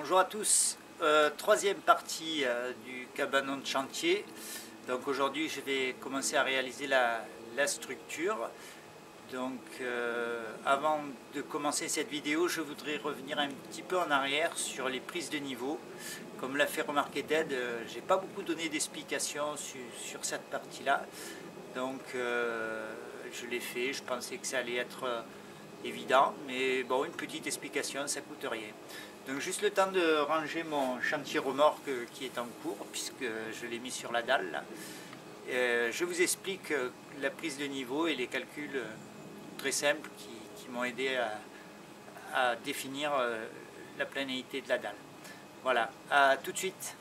Bonjour à tous, troisième partie du cabanon de chantier. Donc aujourd'hui je vais commencer à réaliser la structure. Donc avant de commencer cette vidéo, je voudrais revenir un petit peu en arrière sur les prises de niveau. Comme l'a fait remarquer Ted, j'ai pas beaucoup donné d'explications sur cette partie-là. Donc je l'ai fait, je pensais que ça allait être évident, mais bon, une petite explication, ça coûte rien. Donc juste le temps de ranger mon chantier remorque qui est en cours, puisque je l'ai mis sur la dalle là. Je vous explique la prise de niveau et les calculs très simples qui m'ont aidé à définir la planéité de la dalle. Voilà, à tout de suite.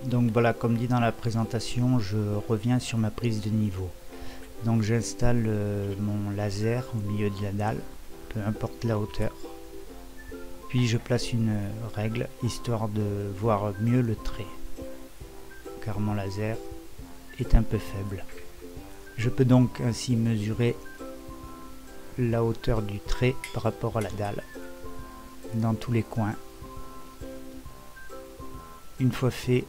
Donc voilà, comme dit dans la présentation, je reviens sur ma prise de niveau. Donc j'installe mon laser au milieu de la dalle, peu importe la hauteur. Puis je place une règle, histoire de voir mieux le trait, car mon laser est un peu faible. Je peux donc ainsi mesurer la hauteur du trait par rapport à la dalle, dans tous les coins. Une fois fait,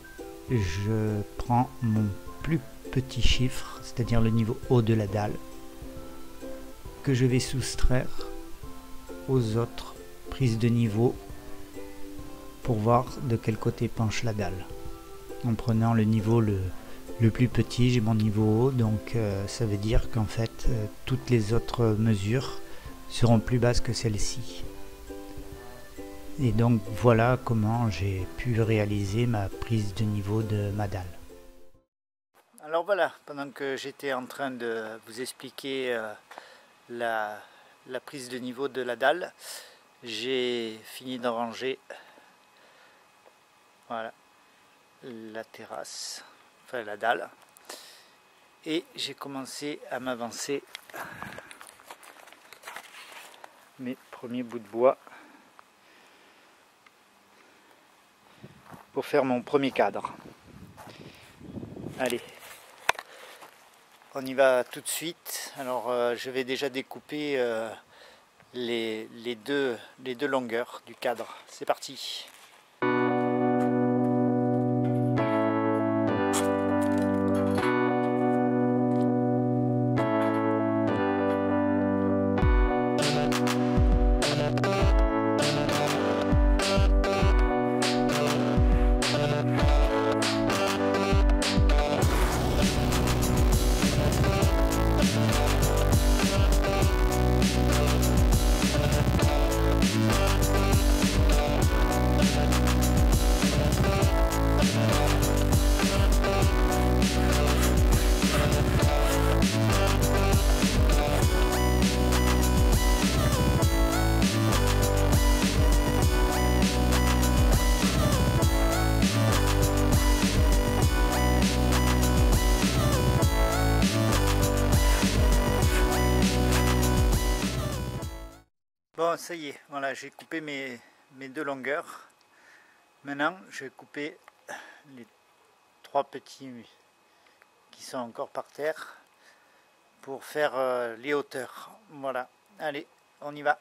je prends mon plus petit chiffre, c'est-à-dire le niveau haut de la dalle, que je vais soustraire aux autres prises de niveau pour voir de quel côté penche la dalle. En prenant le niveau le plus petit, j'ai mon niveau haut, donc ça veut dire qu'en fait toutes les autres mesures seront plus basses que celle-ci. Et donc voilà comment j'ai pu réaliser ma prise de niveau de ma dalle. Alors voilà, pendant que j'étais en train de vous expliquer la prise de niveau de la dalle, j'ai fini de ranger voilà, la terrasse, enfin la dalle, et j'ai commencé à m'avancer mes premiers bouts de bois pour faire mon premier cadre. Allez, on y va tout de suite. Alors je vais déjà découper les deux longueurs du cadre. C'est parti. Bon, ça y est, voilà, j'ai coupé mes deux longueurs. Maintenant, je vais couper les trois petits qui sont encore par terre pour faire les hauteurs. Voilà, allez, on y va.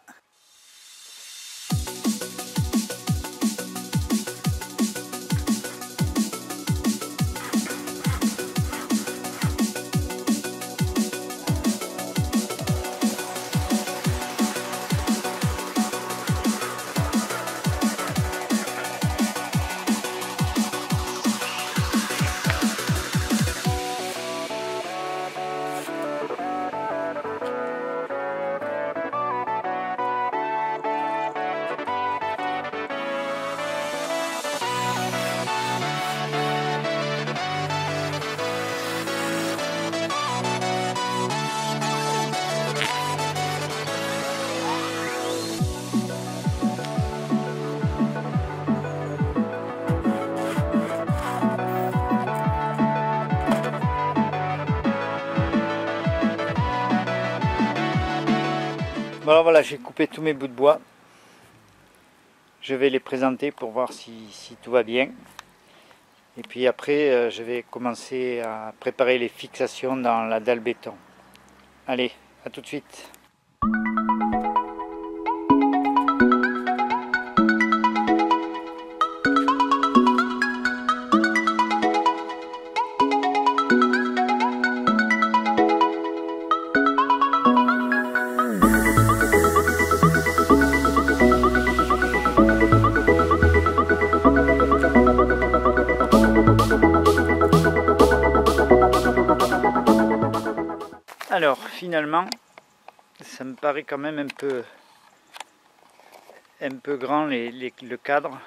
Bon alors voilà, j'ai coupé tous mes bouts de bois. Je vais les présenter pour voir si tout va bien. Et puis après, je vais commencer à préparer les fixations dans la dalle béton. Allez, à tout de suite. Alors finalement, ça me paraît quand même un peu grand le cadre.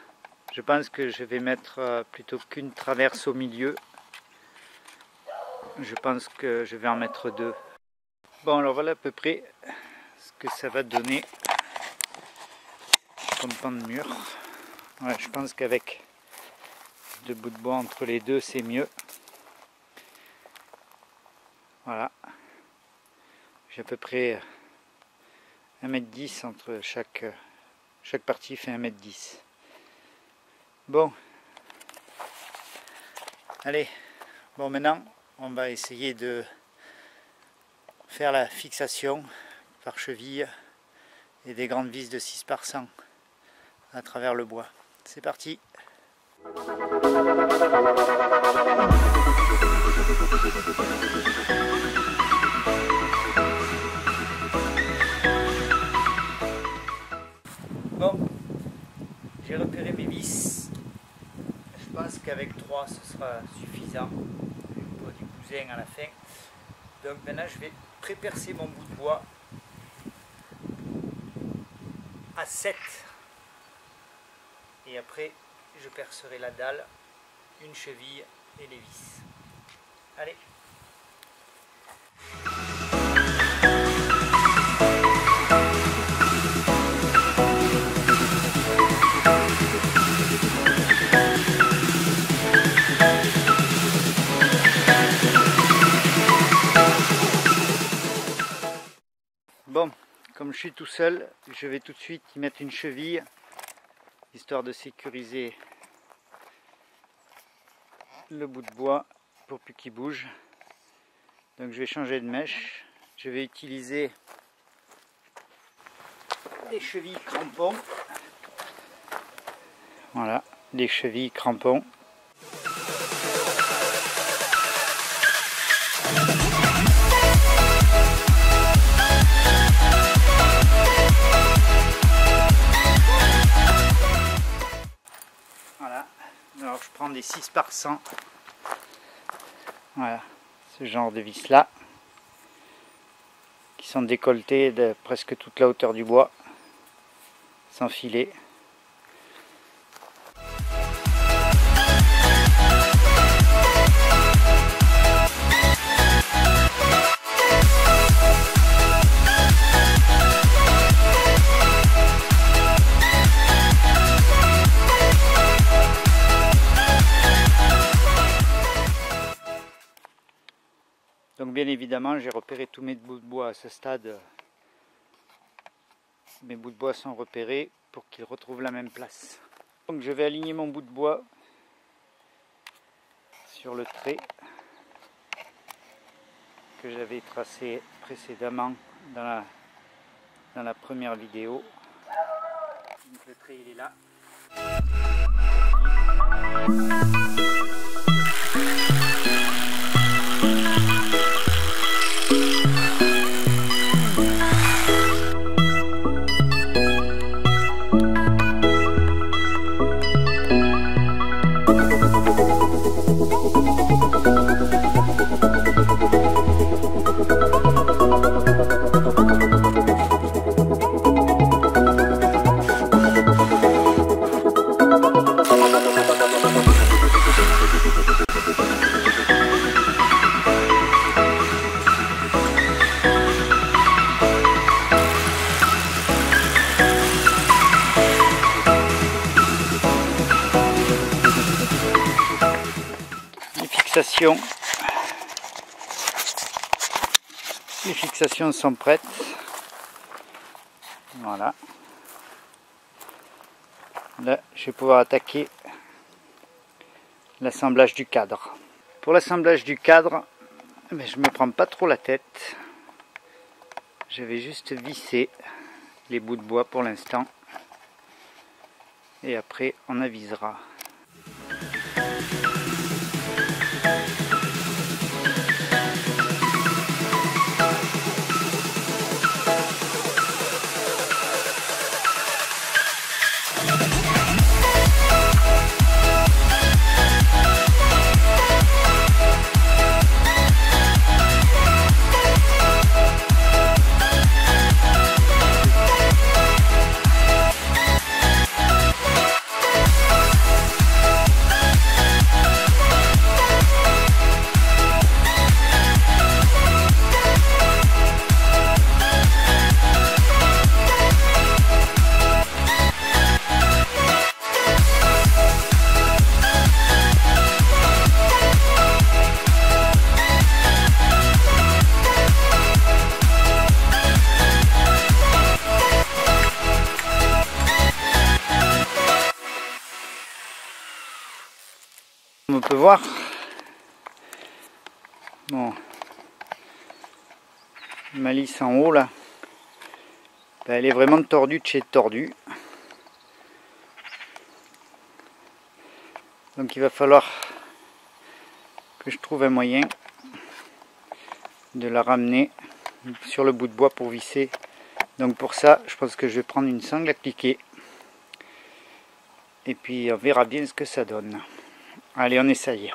Je pense que je vais mettre plutôt qu'une traverse au milieu. Je pense que je vais en mettre 2. Bon alors voilà à peu près ce que ça va donner comme pan de mur. Ouais, je pense qu'avec 2 bouts de bois entre les deux c'est mieux. Voilà. J'ai à peu près 1,10 m entre chaque partie fait 1,10 m. Bon. Allez. Bon maintenant on va essayer de faire la fixation par cheville et des grandes vis de 6 par 100 à travers le bois. C'est parti. Bon, j'ai repéré mes vis. Je pense qu'avec 3 ce sera suffisant. Pas du cousin à la fin. Donc maintenant je vais prépercer mon bout de bois à 7. Et après je percerai la dalle, une cheville et les vis. Allez. Bon, comme je suis tout seul, je vais tout de suite y mettre une cheville, histoire de sécuriser le bout de bois pour plus qu'il bouge. Donc je vais changer de mèche. Je vais utiliser des chevilles crampons. Voilà, des chevilles crampons. Voilà, alors je prends des 6 par 100. Voilà, ce genre de vis là, qui sont décolletées de presque toute la hauteur du bois, sans filet. Donc bien évidemment, j'ai repéré tous mes bouts de bois à ce stade. Mes bouts de bois sont repérés pour qu'ils retrouvent la même place. Donc je vais aligner mon bout de bois sur le trait que j'avais tracé précédemment dans la première vidéo. Donc le trait il est là. Les fixations sont prêtes. Voilà. Là, je vais pouvoir attaquer l'assemblage du cadre. Pour l'assemblage du cadre, je ne me prends pas trop la tête. Je vais juste visser les bouts de bois pour l'instant. Et après, on avisera. On peut voir, bon, ma lisse en haut là, ben, elle est vraiment tordue de chez tordue. Donc il va falloir que je trouve un moyen de la ramener sur le bout de bois pour visser. Donc pour ça, je pense que je vais prendre une sangle à cliquer. Et puis on verra bien ce que ça donne. Allez, on essaye.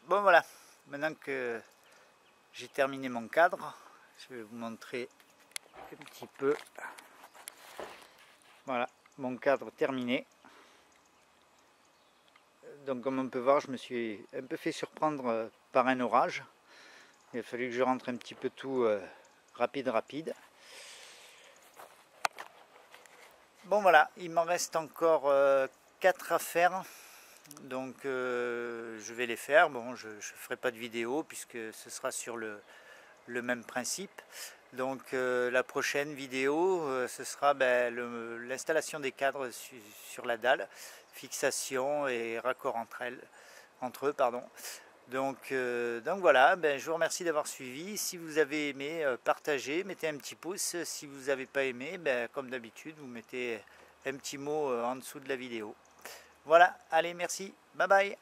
Bon voilà, maintenant que j'ai terminé mon cadre, je vais vous montrer un petit peu. Voilà, mon cadre terminé. Donc comme on peut voir, je me suis un peu fait surprendre par un orage. Il a fallu que je rentre un petit peu tout rapide. Bon voilà, il m'en reste encore 4 à faire. Donc je vais les faire. Bon, je ne ferai pas de vidéo puisque ce sera sur le même principe. Donc la prochaine vidéo, ce sera l'installation des cadres sur la dalle, fixation et raccord entre eux. Donc voilà, je vous remercie d'avoir suivi. Si vous avez aimé, partagez, mettez un petit pouce. Si vous n'avez pas aimé, comme d'habitude, vous mettez un petit mot en dessous de la vidéo. Voilà, allez, merci, bye bye.